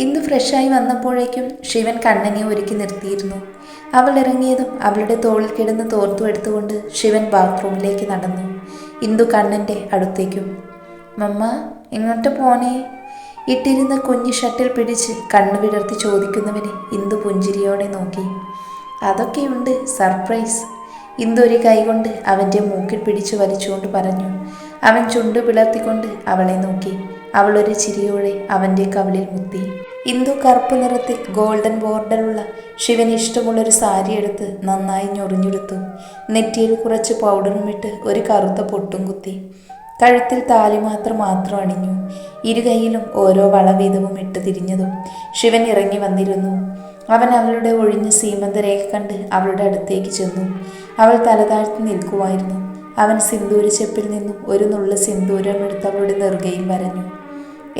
ഇന്ന് ഫ്രഷായി വന്നപ്പോഴേക്കും ശിവൻ കണ്ണനെ ഒരുക്കി നിർത്തിയിരുന്നു. അവൾ ഇറങ്ങിയതും അവളുടെ തോളിൽ കിടന്ന് തോർത്തു എടുത്തുകൊണ്ട് ശിവൻ ബാത്റൂമിലേക്ക് നടന്നു. ഇന്ദു കണ്ണൻ്റെ അടുത്തേക്കും. മമ്മ എങ്ങോട്ട് പോണേ? ഇട്ടിരുന്ന കുഞ്ഞു ഷട്ടിൽ പിടിച്ച് കണ്ണു വിടർത്തി ചോദിക്കുന്നവനെ ഇന്ദു പുഞ്ചിരിയോടെ നോക്കി. അതൊക്കെയുണ്ട്, സർപ്രൈസ്. ഇന്ദു ഒരു കൈകൊണ്ട് അവൻ്റെ മൂക്കിൽ പിടിച്ചു വലിച്ചുകൊണ്ട് പറഞ്ഞു. അവൻ ചുണ്ടു പിളർത്തിക്കൊണ്ട് അവളെ നോക്കി. അവളൊരു ചിരിയോടെ അവൻ്റെ കവിളിൽ മുത്തി. ഇന്ദു കറുപ്പ് നിറത്തിൽ ഗോൾഡൻ ബോർഡറുള്ള ശിവന് ഇഷ്ടമുള്ളൊരു സാരി എടുത്ത് നന്നായി ഞൊറിഞ്ഞെടുത്തു. നെറ്റിയിൽ കുറച്ച് പൗഡറും ഇട്ട് ഒരു കറുത്ത പൊട്ടും കുത്തി. കഴുത്തിൽ താലി മാത്രം അണിഞ്ഞു. ഇരുകൈയിലും ഓരോ വളവീതവും ഇട്ട് തിരിഞ്ഞതും ശിവൻ ഇറങ്ങി വന്നിരുന്നു. അവൻ അവളുടെ ഒഴിഞ്ഞ സീമന്തരേഖ കണ്ട് അവളുടെ അടുത്തേക്ക് ചെന്നു. അവൾ തലതാഴ്ത്തി നിൽക്കുമായിരുന്നു. അവൻ സിന്ദൂര ചെപ്പിൽ നിന്നും ഒരു നുള്ള സിന്ദൂരം എടുത്ത് അവളുടെ നെറുകയിൽ വരഞ്ഞു.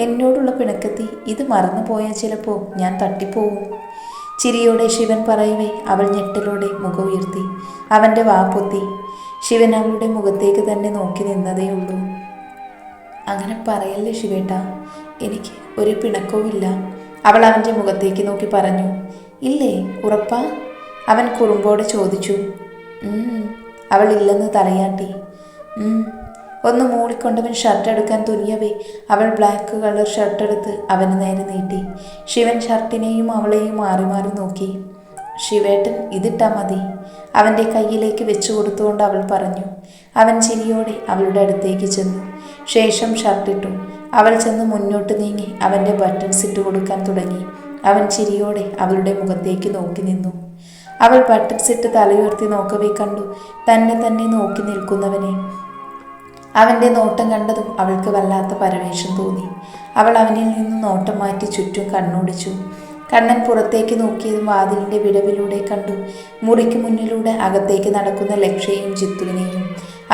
എന്നോടുള്ള പിണക്കത്തി ഇത് മറന്നു പോയാൽ ചിലപ്പോൾ ഞാൻ തട്ടിപ്പോവും. ചിരിയോടെ ശിവൻ പറയവേ അവൾ ഞെട്ടലോടെ മുഖം ഉയർത്തി. അവൻ്റെ വാ പൊത്തി. ശിവൻ അവളുടെ മുഖത്തേക്ക് തന്നെ നോക്കി നിന്നതേയുള്ളൂ. അങ്ങനെ പറയല്ലേ ശിവേട്ട, എനിക്ക് ഒരു പിണക്കവുമില്ല. അവൾ അവൻ്റെ മുഖത്തേക്ക് നോക്കി പറഞ്ഞു. ഇല്ലേ, ഉറപ്പാ? അവൻ കുറുമ്പോടെ ചോദിച്ചു. അവൾ ഇല്ലെന്ന് തലയാട്ടി. ഒന്ന് മൂളിക്കൊണ്ടവൻ ഷർട്ട് എടുക്കാൻ തുനിയവേ അവൾ ബ്ലാക്ക് കളർ ഷർട്ട് എടുത്ത് അവന് നേരെ നീട്ടി. ശിവൻ ഷർട്ടിനെയും അവളെയും മാറി മാറി നോക്കി. ശിവേട്ടൻ ഇതിട്ടാ മതി, അവൻ്റെ കയ്യിലേക്ക് വെച്ചു കൊടുത്തുകൊണ്ട് അവൾ പറഞ്ഞു. അവൻ ചിരിയോടെ അവളുടെ അടുത്തേക്ക് ചെന്നു. ശേഷം ഷർട്ടിട്ടു. അവൾ ചെന്ന് മുന്നോട്ട് നീങ്ങി അവൻ്റെ ബട്ടൺസ് ഇട്ട് കൊടുക്കാൻ തുടങ്ങി. അവൻ ചിരിയോടെ അവളുടെ മുഖത്തേക്ക് നോക്കി നിന്നു. അവൾ ബട്ടൺസ് ഇട്ട് തലയുയർത്തി നോക്കവേ കണ്ടു തന്നെ നോക്കി നിൽക്കുന്നവനെ. അവൻ്റെ നോട്ടം കണ്ടതും അവൾക്ക് വല്ലാത്ത പരവേശം തോന്നി. അവൾ അവനിൽ നിന്ന് നോട്ടം മാറ്റി ചുറ്റും കണ്ണോടിച്ചു. കണ്ണൻ പുറത്തേക്ക് നോക്കിയതും വാതിലിൻ്റെ വിടവിലൂടെ കണ്ടു മുറിക്ക് മുന്നിലൂടെ അകത്തേക്ക് നടക്കുന്ന ലക്ഷ്യയും ജിത്തുവിനെയും.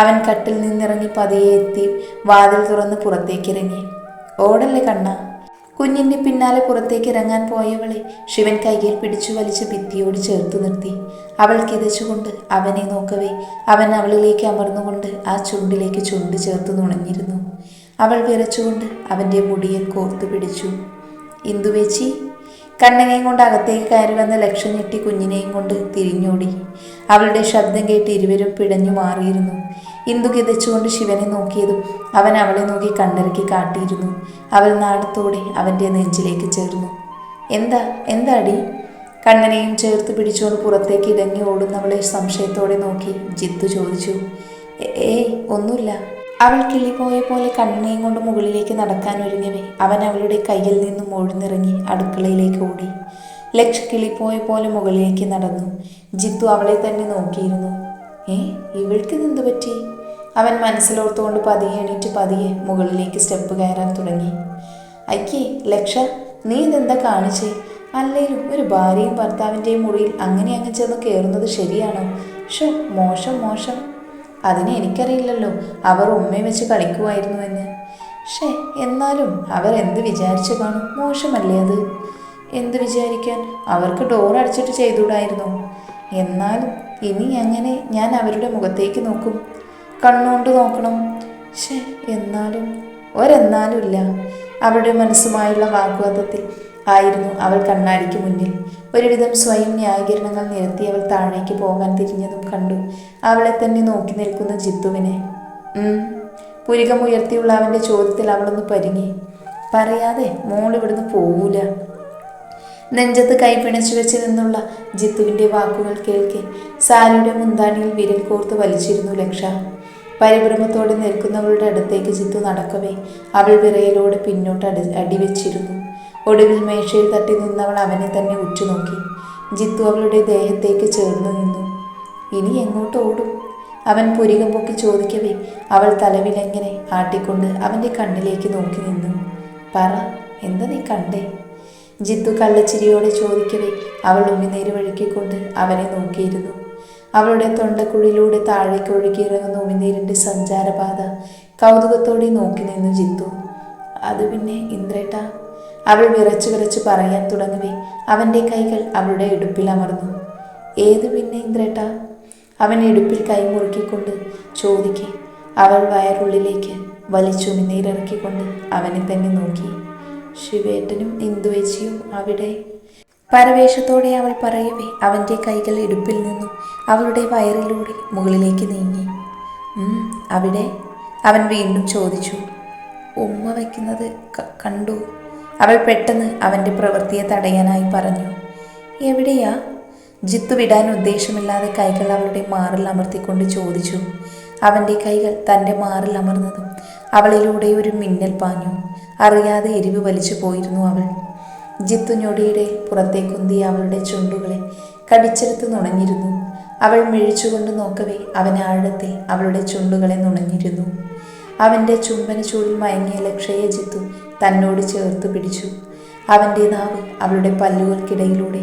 അവൻ കട്ടിൽ നിന്നിറങ്ങി പതിയെ എത്തി വാതിൽ തുറന്ന് പുറത്തേക്കിറങ്ങി. ഓടല്ലേ കണ്ണ? കുഞ്ഞിൻ്റെ പിന്നാലെ പുറത്തേക്ക് ഇറങ്ങാൻ പോയവളെ ശിവൻ കയ്യിൽ പിടിച്ചു വലിച്ച് ഭിത്തിയോട് ചേർത്ത് നിർത്തി. അവൾ കിതച്ചുകൊണ്ട് അവനെ നോക്കവേ അവൻ അവളിലേക്ക് അമർന്നുകൊണ്ട് ആ ചുണ്ടിലേക്ക് ചുണ്ട് ചേർത്ത് നുണഞ്ഞിരുന്നു. അവൾ വിറച്ചുകൊണ്ട് അവൻ്റെ മുടിയിൽ കോർത്തു പിടിച്ചു. ഇന്ദുവേച്ചി. കണ്ണനെയും കൊണ്ട് അകത്തേക്ക് കയറി വന്ന ലക്ഷ്യം ഞെട്ടി കുഞ്ഞിനെയും കൊണ്ട് തിരിഞ്ഞോടി. അവളുടെ ശബ്ദം കേട്ട് ഇരുവരും പിടഞ്ഞു മാറിയിരുന്നു. ഇന്ദു കിതച്ചുകൊണ്ട് ശിവനെ നോക്കിയതും അവൻ അവളെ നോക്കി കണ്ണിറക്കി കാട്ടിയിരുന്നു. അവൾ നാടത്തോടെ അവൻ്റെ നെഞ്ചിലേക്ക് ചേർന്നു. എന്താടി? കണ്ണനെയും ചേർത്ത് പിടിച്ചുകൊണ്ട് പുറത്തേക്ക് ഇടങ്ങി ഓടുന്നവളെ സംശയത്തോടെ നോക്കി ജിത്തു ചോദിച്ചു. ഒന്നുമില്ല. അവൾ കിളിപോയ പോലെ കണ്ണനെയും കൊണ്ട് മുകളിലേക്ക് നടക്കാൻ ഒരുങ്ങവേ അവൻ അവളുടെ കയ്യിൽ നിന്നും ഒഴിഞ്ഞിറങ്ങി അടുക്കളയിലേക്ക് ഓടി. ലക്ഷ കിളിപ്പോയ പോലെ മുകളിലേക്ക് നടന്നു. ജിത്തു അവളെ തന്നെ നോക്കിയിരുന്നു. ഇവൾക്കിതെന്ത് പറ്റി? അവൻ മനസ്സിലോർത്തുകൊണ്ട് പതിയെ എണീറ്റ് പതിയെ മുകളിലേക്ക് സ്റ്റെപ്പ് കയറാൻ തുടങ്ങി. അയ്യേ ലക്ഷ, നീ ഇതെന്താ കാണിച്ചേ? അല്ലേലും ഒരു ഭാര്യയും ഭർത്താവിൻ്റെയും മുറിയിൽ അങ്ങ് ചെന്ന് കയറുന്നത് ശരിയാണോ? മോശം. അതിന് എനിക്കറിയില്ലല്ലോ അവർ ഉമ്മയെ വെച്ച് കളിക്കുമായിരുന്നു എന്ന്. എന്നാലും അവർ എന്ത് വിചാരിച്ചു കാണും? മോശമല്ലേ അത്? എന്ത് വിചാരിക്കാൻ? അവർക്ക് ഡോർ അടച്ചിട്ട് ചെയ്തുകൂടായിരുന്നു? എന്നാലും ഇനി അങ്ങനെ ഞാൻ അവരുടെ മുഖത്തേക്ക് നോക്കും? കണ്ണുകൊണ്ട് നോക്കണം? എന്നാലും ഇല്ല. അവളുടെ മനസ്സുമായുള്ള വാഗ്വാദത്തിൽ ആയിരുന്നു അവൾ കണ്ണാടിക്ക് മുന്നിൽ. ഒരുവിധം സ്വയം ന്യായീകരണങ്ങൾ നിരത്തി അവൾ താഴേക്ക് പോകാൻ തിരിഞ്ഞതും കണ്ടു അവളെ തന്നെ നോക്കി നിൽക്കുന്ന ജിത്തുവിനെ. പുരികമുയർത്തിയുള്ള അവൻ്റെ ചോദ്യത്തിൽ അവളൊന്ന് പരിങ്ങി. പറയാതെ മോൾ ഇവിടുന്ന് പോവൂല. നെഞ്ചത്ത് കൈ പിണച്ചു വെച്ച് നിന്നുള്ള ജിത്തുവിൻ്റെ വാക്കുകൾ കേൾക്കെ സാരിയുടെ മുന്താണിയിൽ വിരൽ കോർത്ത് വലിച്ചിരുന്നു ലക്ഷ. പരിഭ്രമത്തോടെ നിൽക്കുന്നവളുടെ അടുത്തേക്ക് ജിത്തു നടക്കവേ അവൾ വിറയലോടെ പിന്നോട്ട് അടിവെച്ചിരുന്നു. ഒടുവിൽ മേശയിൽ തട്ടി നിന്നവൾ അവനെ തന്നെ ഉറ്റുനോക്കി. ജിത്തു അവളുടെ ദേഹത്തേക്ക് ചേർന്ന് നിന്നു. ഇനി എങ്ങോട്ട് ഓടും? അവൻ പുരികം പൊക്കി ചോദിക്കവേ അവൾ തലവിലെങ്ങനെ ആട്ടിക്കൊണ്ട് അവൻ്റെ കണ്ണിലേക്ക് നോക്കി നിന്നു. പറ, എന്താ നീ കണ്ടേ? ജിത്തു കള്ളച്ചിരിയോടെ ചോദിക്കവേ അവൾ ഉമിനീര് വഴുക്കിക്കൊണ്ട് അവനെ നോക്കിയിരുന്നു. അവളുടെ തൊണ്ടക്കുഴിയിലൂടെ താഴേക്ക് ഒഴുകിയിറങ്ങുന്ന ഉമിനീരിൻ്റെ സഞ്ചാരപാത കൗതുകത്തോടെ നോക്കി നിന്നു ജിത്തു. അത് പിന്നെ ഇന്ദ്രേട്ട, അവൾ വിറച്ചു പറയാൻ തുടങ്ങവേ അവൻ്റെ കൈകൾ അവളുടെ ഇടുപ്പിൽ അമർന്നു. ഏത് പിന്നെ ഇന്ദ്രേട്ട? അവൻ ഇടുപ്പിൽ കൈ മുറുക്കിക്കൊണ്ട് ചോദിക്കെ അവൾ വയറുള്ളിലേക്ക് വലിച്ചുമിനീരിറക്കിക്കൊണ്ട് അവനെ തന്നെ നോക്കി. ശിവേട്ടനും ഇന്ദുവേച്ചിയും അവിടെ. പരവേശത്തോടെ അവൾ പറയവേ അവൻ്റെ കൈകൾ ഇടുപ്പിൽ നിന്നും അവളുടെ വയറിലൂടെ മുകളിലേക്ക് നീങ്ങി. അവിടെ? അവൻ വീണ്ടും ചോദിച്ചു. ഉമ്മ വയ്ക്കുന്നത് കണ്ടു. അവൾ പെട്ടെന്ന് അവൻ്റെ പ്രവൃത്തിയെ തടയാനായി പറഞ്ഞു. എവിടെയാ? ജിത്തു വിടാൻ ഉദ്ദേശമില്ലാതെ കൈകൾ അവളുടെ മാറിൽ അമർത്തിക്കൊണ്ട് ചോദിച്ചു. അവൻ്റെ കൈകൾ തൻ്റെ മാറിൽ അമർന്നതും അവളിലൂടെ ഒരു മിന്നൽ പാഞ്ഞു. അറിയാതെ എരിവ് വലിച്ചു പോയിരുന്നു അവൾ. ജിത്തു ഞൊടിയുടെ പുറത്തേക്കുന്തിയ അവളുടെ ചുണ്ടുകളെ കടിച്ചെടുത്ത് നുണഞ്ഞിരുന്നു. അവൾ മിഴിച്ചുകൊണ്ട് നോക്കവേ അവൻ ആഴത്തിൽ അവളുടെ ചുണ്ടുകളെ നുണഞ്ഞിരുന്നു. അവൻ്റെ ചുംബന ചൂടിൽ മയങ്ങിയ ലക്ഷയെ ജിത്തു തന്നോട് ചേർത്ത് പിടിച്ചു. അവൻ്റെ നാവ് അവളുടെ പല്ലുകൾക്കിടയിലൂടെ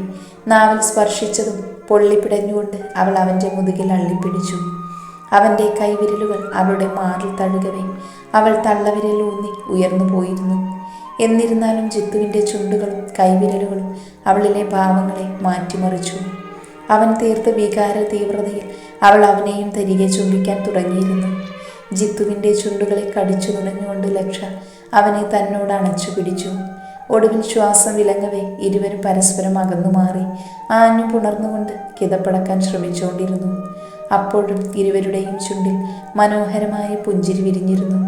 നാവിൽ സ്പർശിച്ചതും പൊള്ളിപ്പിടഞ്ഞുകൊണ്ട് അവൾ അവൻ്റെ മുതുകിൽ അള്ളിപ്പിടിച്ചു. അവൻ്റെ കൈവിരലുകൾ അവളുടെ മാറിൽ തഴുകവേ അവൾ തള്ളവിരൽ ഊന്നി ഉയർന്നു പോയിരുന്നു. എന്നിരുന്നാലും ജിത്തുവിൻ്റെ ചുണ്ടുകളും കൈവിരലുകളും അവളിലെ ഭാവങ്ങളെ മാറ്റിമറിച്ചു. അവൻ തീർത്ത വികാര തീവ്രതയിൽ അവൾ അവനെയും തിരികെ ചുംബിക്കാൻ തുടങ്ങിയിരുന്നു. ജിത്തുവിൻ്റെ ചുണ്ടുകളെ കടിച്ചു നുണഞ്ഞുകൊണ്ട് ലക്ഷ അവനെ തന്നോട് അണച്ചു പിടിച്ചു. ഒടുവിൽ ശ്വാസം വിലങ്ങവേ ഇരുവരും പരസ്പരം അകന്നു മാറി ആഞ്ഞു പുണർന്നുകൊണ്ട് കിതപ്പടക്കാൻ ശ്രമിച്ചുകൊണ്ടിരുന്നു. അപ്പോഴും ഇരുവരുടെയും ചുണ്ടിൽ മനോഹരമായ പുഞ്ചിരി വിരിഞ്ഞിരുന്നു.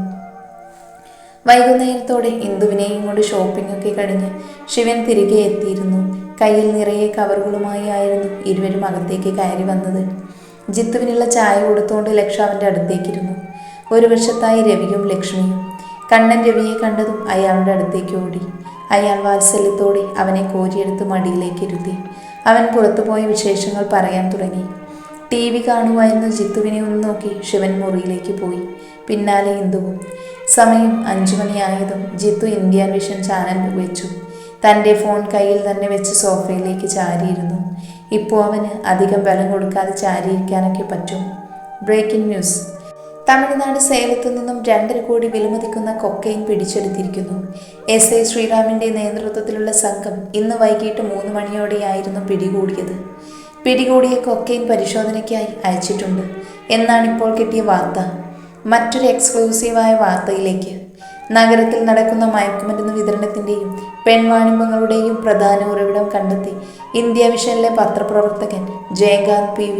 വൈകുന്നേരത്തോടെ ഇന്ദുവിനെയും കൊണ്ട് ഷോപ്പിംഗൊക്കെ കഴിഞ്ഞ് ശിവൻ തിരികെ എത്തിയിരുന്നു. കയ്യിൽ നിറയെ കവറുകളുമായി ആയിരുന്നു ഇരുവരും അകത്തേക്ക് കയറി വന്നത്. ജിത്തുവിനുള്ള ചായ കൊടുത്തുകൊണ്ട് ലക്ഷ അവൻ്റെ അടുത്തേക്കിരുന്നു. ഒരു വശത്തായി രവിയും ലക്ഷ്മിയും. കണ്ണൻ രവിയെ കണ്ടതും അയാളുടെ അടുത്തേക്ക് ഓടി. അയാൾ വാത്സല്യത്തോടെ അവനെ കോരിയെടുത്ത് മടിയിലേക്ക് ഇരുത്തി. അവൻ പുറത്തുപോയ വിശേഷങ്ങൾ പറയാൻ തുടങ്ങി. TV കാണുമായിരുന്ന ജിത്തുവിനെ ഒന്ന് നോക്കി ശിവൻ മുറിയിലേക്ക് പോയി. പിന്നാലെ ഇന്ദുവും. സമയം 5 മണിയായതും ജിത്തു ഇന്ത്യ വിഷൻ ചാനൽ വെച്ചു. തൻ്റെ ഫോൺ കയ്യിൽ തന്നെ വെച്ച് സോഫയിലേക്ക് ചാരിയിരുന്നു. ഇപ്പോൾ അവന് അധികം ബലം കൊടുക്കാതെ ചാരിയിരിക്കാനൊക്കെ പറ്റും. Breaking news. തമിഴ്നാട് സേലത്തു നിന്നും 2.5 കോടി വിലമതിക്കുന്ന കൊക്കൈൻ പിടിച്ചെടുത്തിരിക്കുന്നു. SI ശ്രീറാമിൻ്റെ നേതൃത്വത്തിലുള്ള സംഘം ഇന്ന് വൈകിട്ട് 3 മണിയോടെയായിരുന്നു പിടികൂടിയത്. പിടികൂടിയ കൊക്കൈൻ പരിശോധനയ്ക്കായി അയച്ചിട്ടുണ്ട് എന്നാണിപ്പോൾ കിട്ടിയ വാർത്ത. മറ്റൊരു എക്സ്ക്ലൂസീവായ വാർത്തയിലേക്ക്. നഗരത്തിൽ നടക്കുന്ന മയക്കുമരുന്ന് വിതരണത്തിൻ്റെയും പെൺവാണിഭങ്ങളുടെയും പ്രധാന ഉറവിടം കണ്ടെത്തി ഇന്ത്യ വിഷനിലെ പത്രപ്രവർത്തകൻ ജയകാന്ത് PV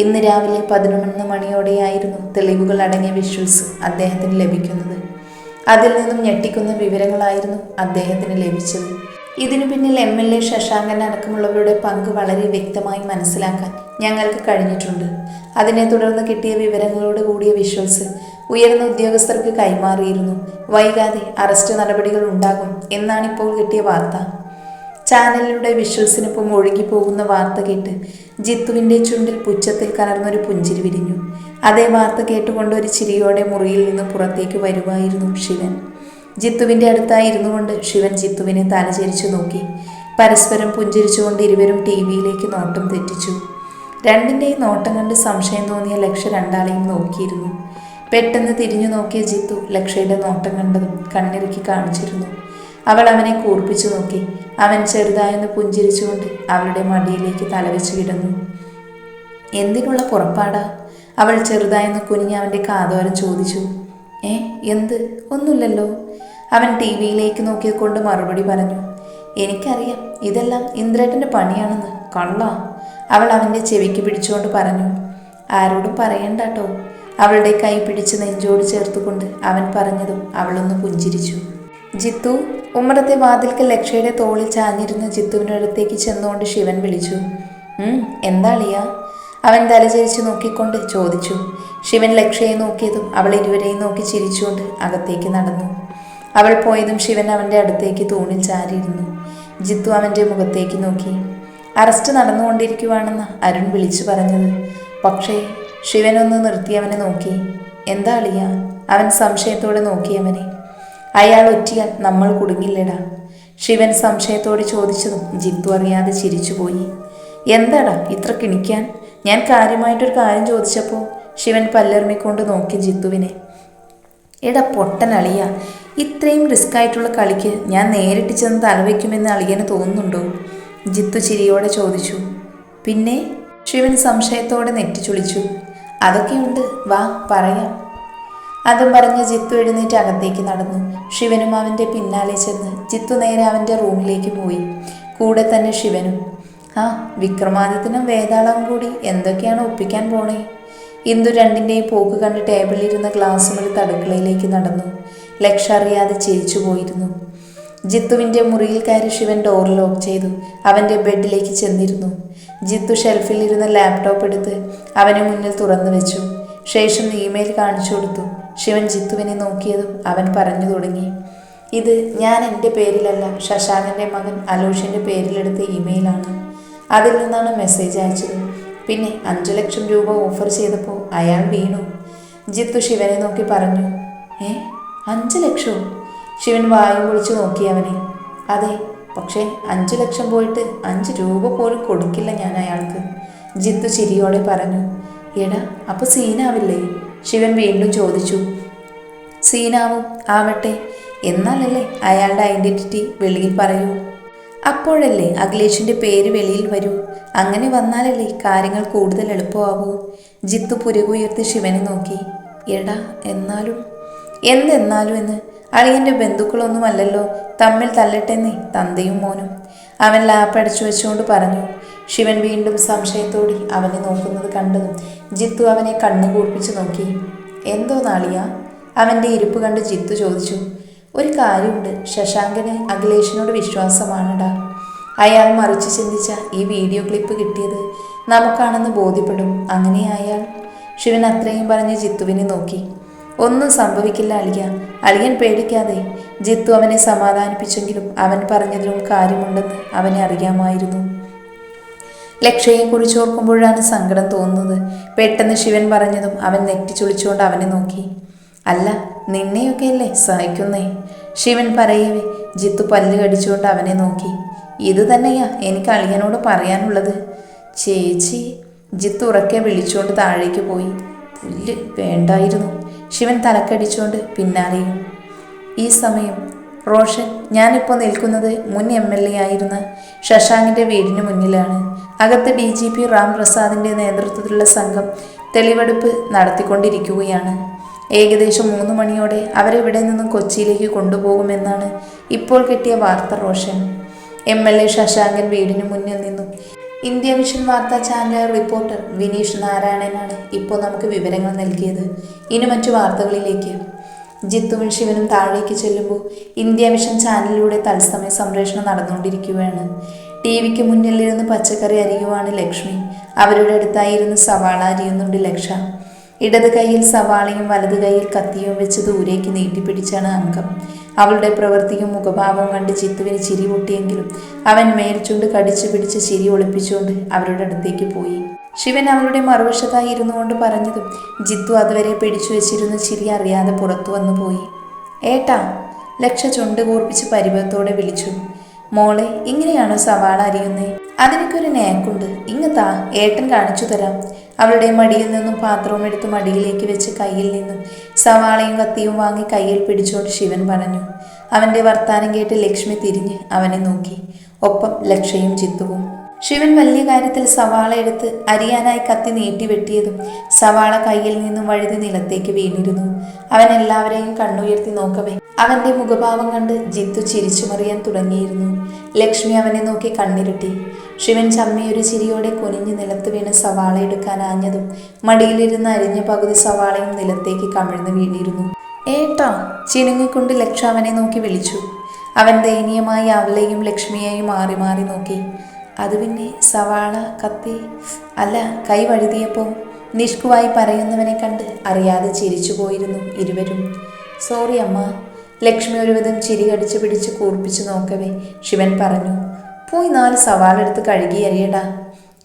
ഇന്ന് രാവിലെ 11 മണിയോടെയായിരുന്നു തെളിവുകൾ അടങ്ങിയ വിഷ്വൽസ് അദ്ദേഹത്തിന് ലഭിക്കുന്നത്. അതിൽ നിന്നും ഞെട്ടിക്കുന്ന വിവരങ്ങളായിരുന്നു അദ്ദേഹത്തിന് ലഭിച്ചത്. ഇതിനു പിന്നിൽ MLA ശശാങ്കൻ അടക്കമുള്ളവരുടെ പങ്ക് വളരെ വ്യക്തമായി മനസ്സിലാക്കാൻ ഞങ്ങൾക്ക് കഴിഞ്ഞിട്ടുണ്ട്. അതിനെ തുടർന്ന് കിട്ടിയ വിവരങ്ങളോട് കൂടിയ വിഷ്വൽസ് ഉയർന്ന ഉദ്യോഗസ്ഥർക്ക് കൈമാറിയിരുന്നു. വൈകാതെ അറസ്റ്റ് നടപടികൾ ഉണ്ടാകും എന്നാണിപ്പോൾ കിട്ടിയ വാർത്ത. ചാനലിലൂടെ വിഷ്വൽസിനൊപ്പം ഒഴുകിപ്പോകുന്ന വാർത്ത കേട്ട് ജിത്തുവിൻ്റെ ചുണ്ടിൽ പുച്ഛത്തിൽ കലർന്നൊരു പുഞ്ചിരി വിരിഞ്ഞു. അതേ വാർത്ത കേട്ടുകൊണ്ട് ഒരു ചിരിയോടെ മുറിയിൽ നിന്ന് പുറത്തേക്ക് വരുമായിരുന്നു ശിവൻ. ജിത്തുവിൻ്റെ അടുത്തായി ഇരുന്നു കൊണ്ട് ശിവൻ ജിത്തുവിനെ തലചരിച്ചു നോക്കി. പരസ്പരം പുഞ്ചിരിച്ചുകൊണ്ട് ഇരുവരും TV-യിലേക്ക് നോട്ടം തെറ്റിച്ചു. രണ്ടിൻ്റെയും നോട്ടം കണ്ട് സംശയം തോന്നിയ ലക്ഷ രണ്ടാളെയും നോക്കിയിരുന്നു. പെട്ടെന്ന് തിരിഞ്ഞു നോക്കിയ ജിത്തു ലക്ഷയുടെ നോട്ടം കണ്ടതും കണ്ണിറുക്കി കാണിച്ചിരുന്നു. അവൾ അവനെ കൂർപ്പിച്ചു നോക്കി. അവൻ ചെറുതായെന്ന് പുഞ്ചിരിച്ചുകൊണ്ട് അവളുടെ മടിയിലേക്ക് തലവെച്ച് കിടന്നു. എന്തിനുള്ള പുറപ്പാടാ? അവൾ ചെറുതായെന്ന് കുനിഞ്ഞ് അവൻ്റെ കാതോരം ചോദിച്ചു. എന്ത്? ഒന്നുമില്ലല്ലോ. അവൻ TV-യിലേക്ക് നോക്കിക്കൊണ്ട് മറുപടി പറഞ്ഞു. എനിക്കറിയാം, ഇതെല്ലാം ഇന്ദ്രേട്ടൻ്റെ പണിയാണെന്ന്. കള്ള. അവൾ അവൻ്റെ ചെവിക്ക് പിടിച്ചുകൊണ്ട് പറഞ്ഞു. ആരോടും പറയണ്ടാട്ടോ. അവളുടെ കൈ പിടിച്ച് നെഞ്ചോട് ചേർത്തുകൊണ്ട് അവൻ പറഞ്ഞതും അവളൊന്ന് പുഞ്ചിരിച്ചു. ജിത്തു. ഉമ്മറത്തെ വാതിൽക്കൽ ലക്ഷയുടെ തോളിൽ ചാഞ്ഞിരുന്ന ജിത്തുവിനടുത്തേക്ക് ചെന്നുകൊണ്ട് ശിവൻ വിളിച്ചു. എന്താളിയാ? അവൻ തലചരിച്ച് നോക്കിക്കൊണ്ട് ചോദിച്ചു. ശിവൻ ലക്ഷയെ നോക്കിയതും അവൾ ഇരുവരെയും നോക്കി ചിരിച്ചുകൊണ്ട് അകത്തേക്ക് നടന്നു. അവൾ പോയതും ശിവൻ അവൻ്റെ അടുത്തേക്ക് തൂണിൽ ചാരിയിരുന്നു. ജിത്തു അവൻ്റെ മുഖത്തേക്ക് നോക്കി. അറസ്റ്റ് നടന്നുകൊണ്ടിരിക്കുവാണെന്ന് അരുൺ വിളിച്ചു പറഞ്ഞത്. പക്ഷേ ശിവനൊന്ന് നിർത്തിയവനെ നോക്കി. എന്താ അളിയ? അവൻ സംശയത്തോടെ നോക്കിയവനെ. അയാൾ ഒറ്റിയാൽ നമ്മൾ കുടുങ്ങില്ലടാ. ശിവൻ സംശയത്തോടെ ചോദിച്ചതും ജിത്തു അറിയാതെ ചിരിച്ചുപോയി. എന്താടാ ഇത്ര കിണിക്കാൻ? ഞാൻ കാര്യമായിട്ടൊരു കാര്യം ചോദിച്ചപ്പോൾ. ശിവൻ പല്ലെറിമിക്കൊണ്ട് നോക്കി ജിത്തുവിനെ. എടാ പൊട്ടൻ അളിയ, ഇത്രയും റിസ്ക് ആയിട്ടുള്ള കളിക്ക് ഞാൻ നേരിട്ട് ചെന്ന് തലവയ്ക്കുമെന്ന് അളിയന് തോന്നുന്നുണ്ടോ? ജിത്തു ചിരിയോടെ ചോദിച്ചു. പിന്നെ? ശിവൻ സംശയത്തോടെ നെറ്റിച്ചുളിച്ചു. അതൊക്കെയുണ്ട്, വാ പറയാം. അതും പറഞ്ഞ് ജിത്തു എഴുന്നേറ്റ് അകത്തേക്ക് നടന്നു. ശിവനും അവൻ്റെ പിന്നാലെ ചെന്ന് ജിത്തു നേരെ അവൻ്റെ റൂമിലേക്ക് പോയി. കൂടെ തന്നെ ശിവനും. ആ വിക്രമാദിത്യനും വേതാളവും കൂടി എന്തൊക്കെയാണ് ഒപ്പിക്കാൻ പോണേ? ഇന്ദു രണ്ടിൻ്റെയും പോക്ക് കണ്ട് ടേബിളിലിരുന്ന ഗ്ലാസ്സുമെടുത്ത് അടുക്കളയിലേക്ക് നടന്നു. ലക്ഷ അറിയാതെ ചിരിച്ചു പോയിരുന്നു. ജിത്തുവിൻ്റെ മുറിയിൽ കയറി ശിവൻ ഡോർ ലോക്ക് ചെയ്തു. അവൻ്റെ ബെഡിലേക്ക് ചെന്നിരുന്നു. ജിത്തു ഷെൽഫിലിരുന്ന ലാപ്ടോപ്പ് എടുത്ത് അവന് മുന്നിൽ തുറന്നു വെച്ചു. ശേഷം ഇമെയിൽ കാണിച്ചു കൊടുത്തു. ശിവൻ ജിത്തുവിനെ നോക്കിയതും അവൻ പറഞ്ഞു തുടങ്ങി. ഇത് ഞാൻ എൻ്റെ പേരിലല്ല, ശശാങ്കൻ്റെ മകൻ അലോഷിൻ്റെ പേരിലെടുത്ത ഇമെയിലാണ്. അതിൽ നിന്നാണ് മെസ്സേജ് അയച്ചത്. പിന്നെ 5 ലക്ഷം രൂപ ഓഫർ ചെയ്തപ്പോൾ അയാൾ വീണു. ജിത്തു ശിവനെ നോക്കി പറഞ്ഞു. 5 ലക്ഷമോ? ശിവൻ വായും പൊളിച്ചു നോക്കി അവനെ. അതെ, പക്ഷേ 5 ലക്ഷം പോയിട്ട് 5 രൂപ പോലും കൊടുക്കില്ല ഞാൻ അയാൾക്ക്. ജിത്തു ചിരിയോടെ പറഞ്ഞു. എടാ, അപ്പോൾ സീനാവില്ലേ? ശിവൻ വീണ്ടും ചോദിച്ചു. സീനാവും, ആവട്ടെ. എന്നാലല്ലേ അയാളുടെ ഐഡൻറ്റിറ്റി വെളിയിൽ പറയൂ. അപ്പോഴല്ലേ അഖിലേഷിൻ്റെ പേര് വെളിയിൽ വരൂ. അങ്ങനെ വന്നാലല്ലേ കാര്യങ്ങൾ കൂടുതൽ എളുപ്പമാവൂ. ജിത്തു പുരുകുയർത്തി ശിവനെ നോക്കി. എടാ, എന്നാലും എന്തെന്നാലും എന്ന്? അളിയൻ്റെ ബന്ധുക്കളൊന്നുമല്ലല്ലോ, തമ്മിൽ തല്ലട്ടെന്നേ തന്തയും മോനും. അവൻ ലാപ്പ് അടിച്ചു വെച്ചുകൊണ്ട് പറഞ്ഞു. ശിവൻ വീണ്ടും സംശയത്തോടെ അവനെ നോക്കുന്നത് കണ്ടതും ജിത്തു അവനെ കണ്ണു കൂർപ്പിച്ച് നോക്കി. എന്തോ നാളിയ? അവൻ്റെ ഇരിപ്പ് കണ്ട് ജിത്തു ചോദിച്ചു. ഒരു കാര്യമുണ്ട്, ശശാങ്കന് അഖിലേഷിനോട് വിശ്വാസമാണടാ. അയാൾ മറിച്ച് ചിന്തിച്ച ഈ വീഡിയോ ക്ലിപ്പ് കിട്ടിയത് നമുക്കാണെന്ന് ബോധ്യപ്പെടും. അങ്ങനെ അയാൾ. ശിവൻ അത്രയും പറഞ്ഞ് ജിത്തുവിനെ നോക്കി. ഒന്നും സംഭവിക്കില്ല അളിയ, അളിയൻ പേടിക്കാതെ. ജിത്തു അവനെ സമാധാനിപ്പിച്ചെങ്കിലും അവൻ പറഞ്ഞതിലും കാര്യമുണ്ടെന്ന് അവനെ അറിയാമായിരുന്നു. ലക്ഷയെക്കുറിച്ച് ഓർക്കുമ്പോഴാണ് സങ്കടം തോന്നുന്നത്. പെട്ടെന്ന് ശിവൻ പറഞ്ഞതും അവൻ നെറ്റിച്ചുളിച്ചുകൊണ്ട് അവനെ നോക്കി. അല്ല, നിന്നെയൊക്കെയല്ലേ സഹിക്കുന്നേ? ശിവൻ പറയവേ ജിത്തു പല്ല് കടിച്ചുകൊണ്ട് അവനെ നോക്കി. ഇത് തന്നെയാ എനിക്ക് അളിയനോട് പറയാനുള്ളത്. ചേച്ചി. ജിത്തു ഉറക്കെ വിളിച്ചുകൊണ്ട് താഴേക്ക് പോയി. പുല്ല് വേണ്ടായിരുന്നു. ശിവൻ തലക്കടിച്ചുകൊണ്ട് പിന്നാലെയും. ഈ സമയം റോഷൻ. ഞാനിപ്പോൾ നിൽക്കുന്നത് മുൻ MLA ആയിരുന്ന ശശാങ്കിൻ്റെ വീടിന് മുന്നിലാണ്. അകത്ത് DGP റാം പ്രസാദിൻ്റെ നേതൃത്വത്തിലുള്ള സംഘം തെളിവെടുപ്പ് നടത്തിക്കൊണ്ടിരിക്കുകയാണ്. ഏകദേശം 3 മണിയോടെ അവരെവിടെ നിന്നും കൊച്ചിയിലേക്ക് കൊണ്ടുപോകുമെന്നാണ് ഇപ്പോൾ കിട്ടിയ വാർത്ത. റോഷൻ. MLA ശശാങ്കൻ വീടിന് മുന്നിൽ നിന്നും ഇന്ത്യ വിഷൻ വാർത്താ ചാനൽ റിപ്പോർട്ടർ വിനീഷ് നാരായണനാണ് ഇപ്പോൾ നമുക്ക് വിവരങ്ങൾ നൽകിയത്. ഇനി മറ്റു വാർത്തകളിലേക്ക്. ജിത്തുവും ശിവനും താഴേക്ക് ചെല്ലുമ്പോൾ ഇന്ത്യ വിഷൻ ചാനലിലൂടെ തത്സമയ സംപ്രേഷണം നടന്നുകൊണ്ടിരിക്കുകയാണ്. TV-ക്ക് മുന്നിലിരുന്ന് പച്ചക്കറി അരിയുവാണ് ലക്ഷ്മി. അവരുടെ അടുത്തായി ഇരുന്ന് സവാള അരിയുന്നുണ്ട് ലക്ഷ. ഇടത് കൈയിൽ സവാളയും വലത് കൈയിൽ കത്തിയും വെച്ച് ദൂരേക്ക് നീട്ടിപ്പിടിച്ചാണ് അംഗം. അവളുടെ പ്രവൃത്തിയും മുഖഭാവവും കണ്ട് ജിത്തുവിന് ചിരി പൊട്ടിയെങ്കിലും അവൻ മേൽച്ചുണ്ട് കടിച്ചു പിടിച്ച് ചിരി ഒളിപ്പിച്ചുകൊണ്ട് അവരുടെ അടുത്തേക്ക് പോയി. ശിവൻ അവളുടെ മറുവശത്തായി ഇരുന്നു കൊണ്ട് പറഞ്ഞതും ജിത്തു അതുവരെ പിടിച്ചു വെച്ചിരുന്ന ചിരി അറിയാതെ പുറത്തു വന്നു പോയി. ഏട്ടാ. ലക്ഷ ചുണ്ട് കൂർപ്പിച്ച് പരിഭവത്തോടെ വിളിച്ചു. മോളെ, ഇങ്ങനെയാണോ സവാള അരിയുന്നേ? അതിനൊക്കൊരു നേക്കുണ്ട്. ഇങ്ങത്താ, ഏട്ടൻ കാണിച്ചു തരാം. അവളുടെ മടിയിൽ നിന്നും പാത്രവും എടുത്ത് മടിയിലേക്ക് വെച്ച് കയ്യിൽ നിന്നും സവാളയും കത്തിയും വാങ്ങി കയ്യിൽ പിടിച്ചുകൊണ്ട് ശിവൻ പറഞ്ഞു. അവൻ്റെ വർത്താനം കേട്ട് ലക്ഷ്മി തിരിഞ്ഞ് അവനെ നോക്കി. ഒപ്പം ലക്ഷയും ജിത്തുവും. ശിവൻ വലിയ കാര്യത്തിൽ സവാള എടുത്ത് അരിയാനായി കത്തി നീട്ടി വെട്ടിയതും സവാള കയ്യിൽ നിന്നും വഴുതി നിലത്തേക്ക് വീണിരുന്നു. അവൻ എല്ലാവരെയും കണ്ണുയർത്തി നോക്കവേ അവൻ്റെ മുഖഭാവം കണ്ട് ജിത്തു ചിരിച്ചു മറിയാൻ തുടങ്ങിയിരുന്നു. ലക്ഷ്മി അവനെ നോക്കി കണ്ണിരുട്ടി. ശിവൻ ചമ്മിയൊരു ചിരിയോടെ കുനിഞ്ഞ് നിലത്ത് വീണ് സവാള എടുക്കാൻ ആഞ്ഞതും മടിയിലിരുന്ന് അരിഞ്ഞ പകുതി സവാളയും നിലത്തേക്ക് കമിഴ്ന്ന് വീണിരുന്നു. ഏട്ടാ. ചിണുങ്ങിക്കൊണ്ട് ലക്ഷ അവനെ നോക്കി വിളിച്ചു. അവൻ ദയനീയമായി അവളെയും ലക്ഷ്മിയെയും മാറി മാറി നോക്കി. അത് പിന്നെ സവാള കത്തി അല്ല, കൈ വഴുതിയപ്പോൾ നിഷ്കുവായി പറയുന്നവനെ കണ്ട് അറിയാതെ ചിരിച്ചു പോയിരുന്നു ഇരുവരും. സോറി അമ്മ. ലക്ഷ്മി ഒരുവിധം ചിരി കടിച്ചു പിടിച്ച് കൂർപ്പിച്ച് നോക്കവേ ശിവൻ പറഞ്ഞു. പോയി 4 സവാള എടുത്ത് കഴുകി അരിയടാ.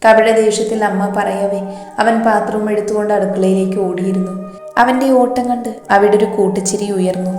കപട ദേഷ്യത്തിൽ അമ്മ പറയവേ അവൻ പാത്രവും എടുത്തുകൊണ്ട് അടുക്കളയിലേക്ക് ഓടിയിരുന്നു. അവൻ്റെ ഓട്ടം കണ്ട് അവിടെ ഒരു കൂട്ടുച്ചിരി ഉയർന്നു.